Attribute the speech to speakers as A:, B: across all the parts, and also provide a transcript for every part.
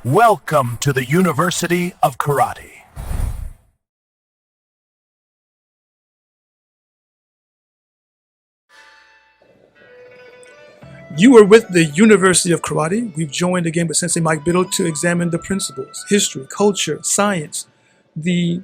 A: Welcome to the University of Karate.
B: You are with the University of Karate. We've joined again with Sensei Mike Biddle to examine the principles, history, culture, science, the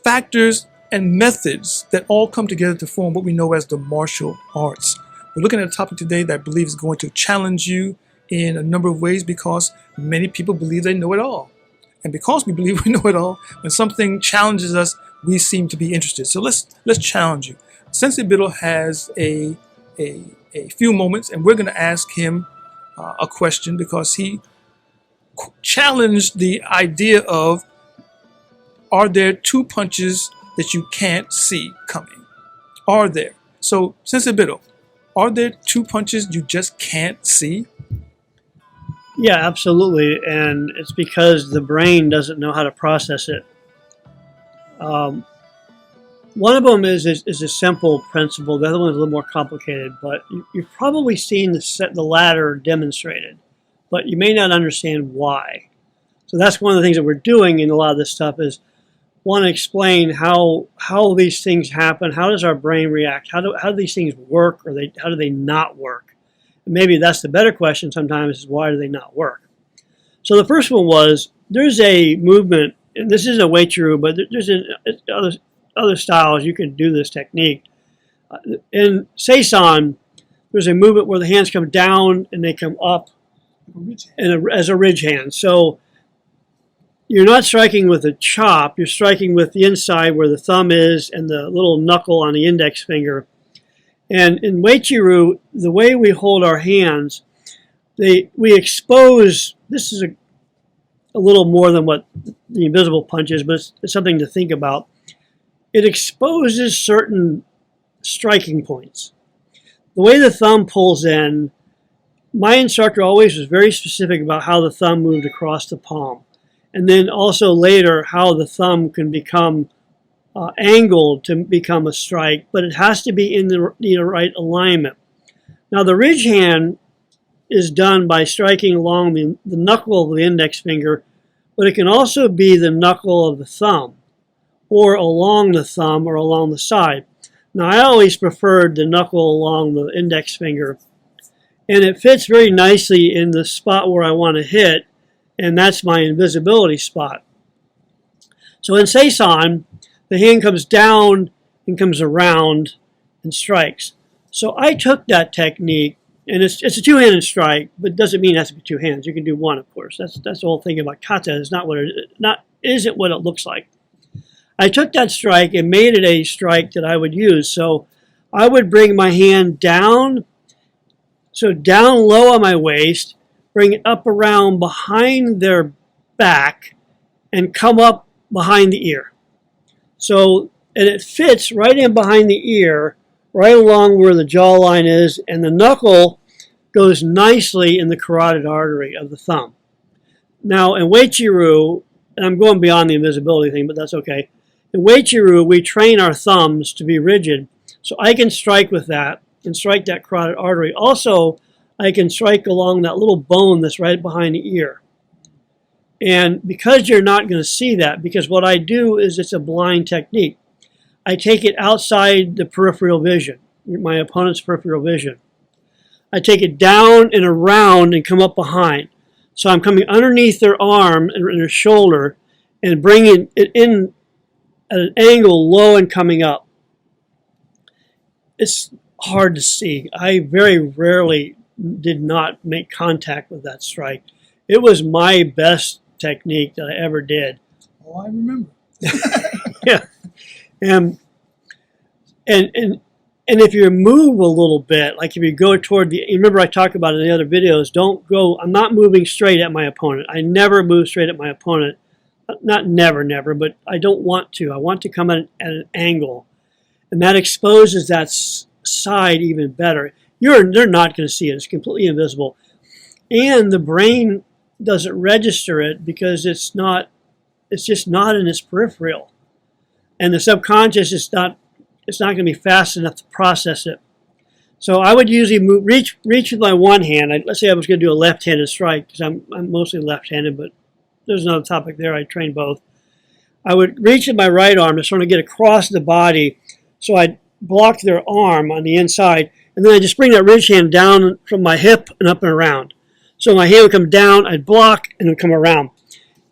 B: factors and methods that all come together to form what we know as the martial arts. We're looking at a topic today that I believe is going to challenge you in a number of ways because many people believe they know it all. And because we believe we know it all, when something challenges us, we seem to be interested. So let's challenge you. Sensei Biddle has a few moments, and we're going to ask him a question because he challenged the idea of, are there two punches that you can't see coming? Are there? So, Sensei Biddle, are there two punches you just can't see?
C: Yeah, absolutely, and it's because the brain doesn't know how to process it. One of them is a simple principle. The other one is a little more complicated, but you've probably seen the latter demonstrated, but you may not understand why. So that's one of the things that we're doing in a lot of this stuff is want to explain how these things happen. How does our brain react? How do these things work, or how do they not work? And maybe that's the better question sometimes, is why do they not work? So the first one was, there's a movement, and this isn't a Uechi-ryu, but there's other styles you can do this technique. In Seisan, there's a movement where the hands come down and they come up as a ridge hand. So you're not striking with a chop, you're striking with the inside where the thumb is and the little knuckle on the index finger. And in Uechi-ryu, the way we hold our hands, we expose, this is a little more than what the invisible punch is, but it's something to think about. It exposes certain striking points. The way the thumb pulls in, my instructor always was very specific about how the thumb moved across the palm. And then also later, how the thumb can become angled to become a strike, but it has to be in the right alignment. Now the ridge hand is done by striking along the knuckle of the index finger, but it can also be the knuckle of the thumb, or along the thumb, or along the side. Now I always preferred the knuckle along the index finger, and it fits very nicely in the spot where I want to hit, and that's my invisibility spot. So in Seisan, the hand comes down and comes around and strikes. So I took that technique, and it's a two-handed strike, but it doesn't mean it has to be two hands. You can do one, of course. That's the whole thing about kata. Is isn't what it looks like. I took that strike and made it a strike that I would use. So I would bring my hand down, so down low on my waist, bring it up around behind their back, and come up behind the ear. So, and it fits right in behind the ear, right along where the jawline is, and the knuckle goes nicely in the carotid artery of the thumb. Now, in Uechi-ryu, and I'm going beyond the invisibility thing, but that's okay. In Uechi-ryu, we train our thumbs to be rigid, so I can strike with that and strike that carotid artery. Also, I can strike along that little bone that's right behind the ear. And because you're not going to see that, because what I do is it's a blind technique, I take it outside the peripheral vision, my opponent's peripheral vision. I take it down and around and come up behind. So I'm coming underneath their arm and their shoulder and bringing it in at an angle low and coming up. It's hard to see. I very rarely did not make contact with that strike. It was my best technique that I ever did.
B: Oh, I remember.
C: Yeah. And if you move a little bit, like if you go toward the, remember I talked about in the other videos, don't go, I'm not moving straight at my opponent. I never move straight at my opponent. Not never, but I don't want to. I want to come at an angle. And that exposes that side even better. They're not going to see it. It's completely invisible. And the brain doesn't register it because it's just not in its peripheral. And the subconscious is not, it's not going to be fast enough to process it. So I would usually reach with my one hand. Let's say I was going to do a left-handed strike, because I'm mostly left-handed, but there's another topic there. I train both. I would reach in my right arm to sort of get across the body, so I'd block their arm on the inside, and then I just bring that ridge hand down from my hip and up and around. So my hand would come down, I'd block, and it would come around.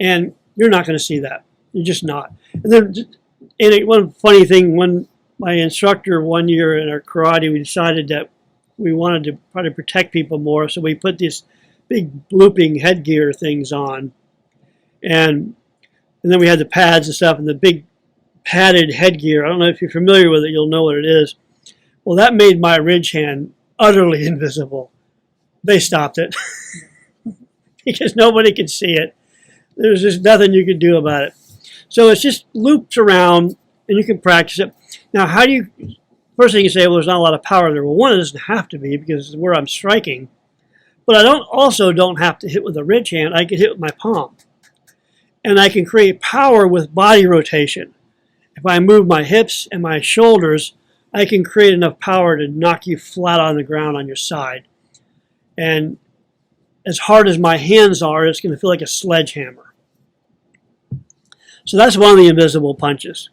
C: And you're not going to see that. You're just not. And then, one funny thing, when my instructor one year in our karate, we decided that we wanted to try to protect people more, so we put these big looping headgear things on, and then we had the pads and stuff, and the big padded headgear. I don't know if you're familiar with it, you'll know what it is. Well, that made my ridge hand utterly invisible. They stopped it because nobody could see it. There's just nothing you could do about it. So it's just loops around, and you can practice it. Now, how do you, first thing you say, well, there's not a lot of power there. Well, one, it doesn't have to be because it's where I'm striking. But I also don't have to hit with a ridge hand. I can hit with my palm. And I can create power with body rotation. If I move my hips and my shoulders, I can create enough power to knock you flat on the ground on your side. And as hard as my hands are, it's going to feel like a sledgehammer. So that's one of the invisible punches.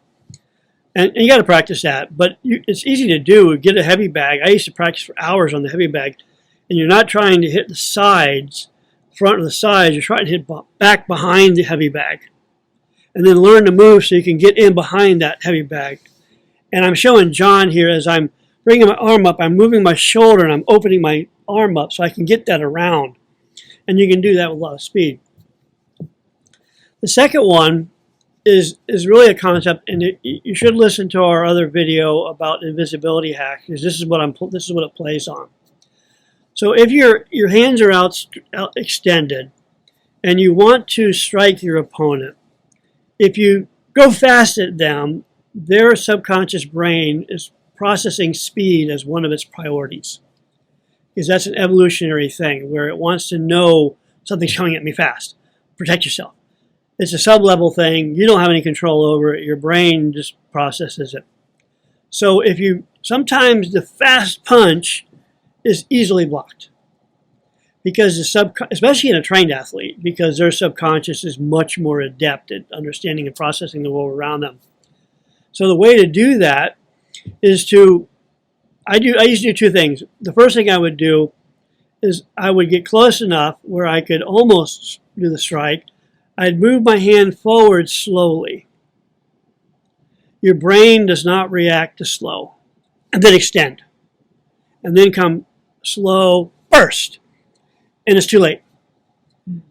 C: And you got to practice that. But it's easy to do. Get a heavy bag. I used to practice for hours on the heavy bag. And you're not trying to hit the sides, front of the sides. You're trying to hit back behind the heavy bag. And then learn to move so you can get in behind that heavy bag. And I'm showing John here as I'm bringing my arm up, I'm moving my shoulder and I'm opening my arm up so I can get that around. And you can do that with a lot of speed. The second one is really a concept, and you should listen to our other video about invisibility hack, because this is what it plays on. So if your hands are out extended and you want to strike your opponent, if you go fast at them, their subconscious brain is processing speed as one of its priorities. Because that's an evolutionary thing where it wants to know something's coming at me fast. Protect yourself. It's a sub-level thing. You don't have any control over it. Your brain just processes it. So sometimes the fast punch is easily blocked. Because especially in a trained athlete, because their subconscious is much more adept at understanding and processing the world around them. So the way to do that is I used to do two things. The first thing I would do is I would get close enough where I could almost do the strike. I'd move my hand forward slowly. Your brain does not react to slow. And then extend. And then come slow burst. And it's too late.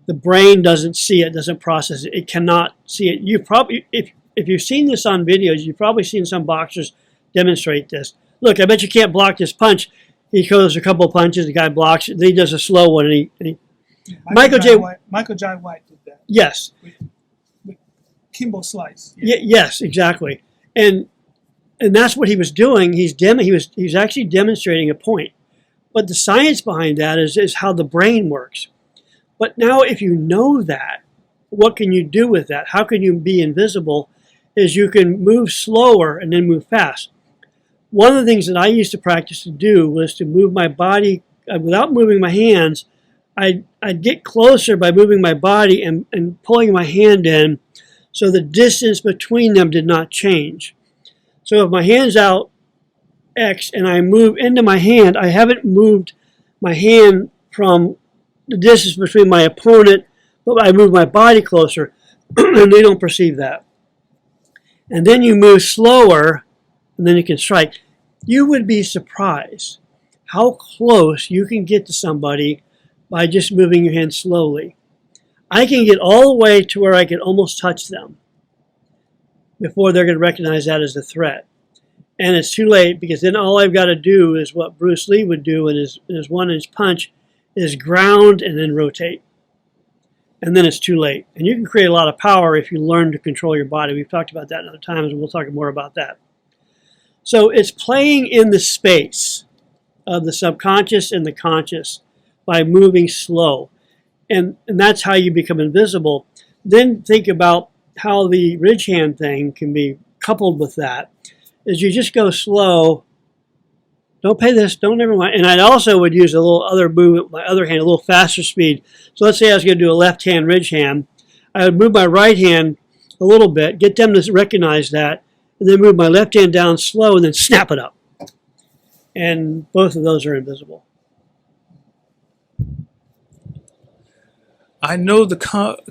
C: The brain doesn't see it, doesn't process it. It cannot see it. You probably, if you've seen this on videos, you've probably seen some boxers demonstrate this. Look, I bet you can't block this punch. He goes a couple of punches, the guy blocks it, then he does a slow one, and he
B: Michael J. White did that.
C: Yes.
B: With Kimbo Slice.
C: Yeah. Yes, exactly. And that's what he was doing. He's actually demonstrating a point. But the science behind that is how the brain works. But now if you know that, what can you do with that? How can you be invisible? Is you can move slower and then move fast. One of the things that I used to practice to do was to move my body without moving my hands. I'd get closer by moving my body and pulling my hand in so the distance between them did not change. So if my hand's out X and I move into my hand, I haven't moved my hand from the distance between my opponent, but I move my body closer and they don't perceive that. And then you move slower and then you can strike. You would be surprised how close you can get to somebody by just moving your hand slowly. I can get all the way to where I can almost touch them before they're going to recognize that as a threat. And it's too late, because then all I've got to do is what Bruce Lee would do in his 1-inch punch, is ground and then rotate. And then it's too late. And you can create a lot of power if you learn to control your body. We've talked about that in other times, and we'll talk more about that. So it's playing in the space of the subconscious and the conscious by moving slow. And that's how you become invisible. Then think about how the ridge hand thing can be coupled with that. Is you just go slow. Don't pay this. Don't never mind. And I also would use a little other movement, my other hand, a little faster speed. So let's say I was going to do a left hand ridge hand. I would move my right hand a little bit, get them to recognize that, and then move my left hand down slow and then snap it up. And both of those are invisible.
B: I know the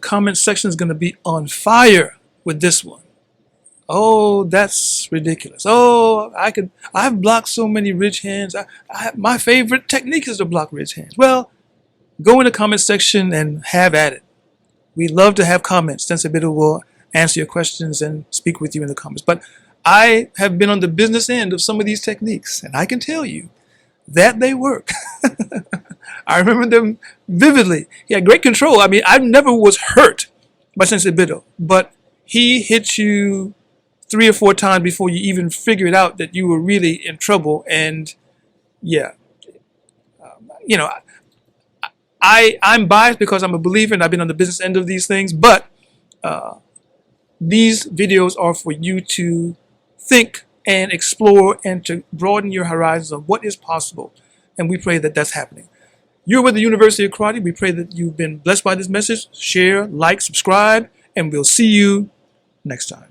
B: comment section is going to be on fire with this one. Oh, that's ridiculous. Oh, I've blocked so many ridge hands. My favorite technique is to block ridge hands. Well, go in the comment section and have at it. We love to have comments. Sensei Biddle will answer your questions and speak with you in the comments. But I have been on the business end of some of these techniques, and I can tell you that they work. I remember them vividly. He had great control. I mean, I never was hurt by Sensei Biddle, but he hit you 3 or 4 times before you even figured out that you were really in trouble. And yeah, you know, I'm biased because I'm a believer and I've been on the business end of these things, but these videos are for you to think and explore and to broaden your horizons of what is possible. And we pray that that's happening. You're with the University of Karate. We pray that you've been blessed by this message. Share, like, subscribe, and we'll see you next time.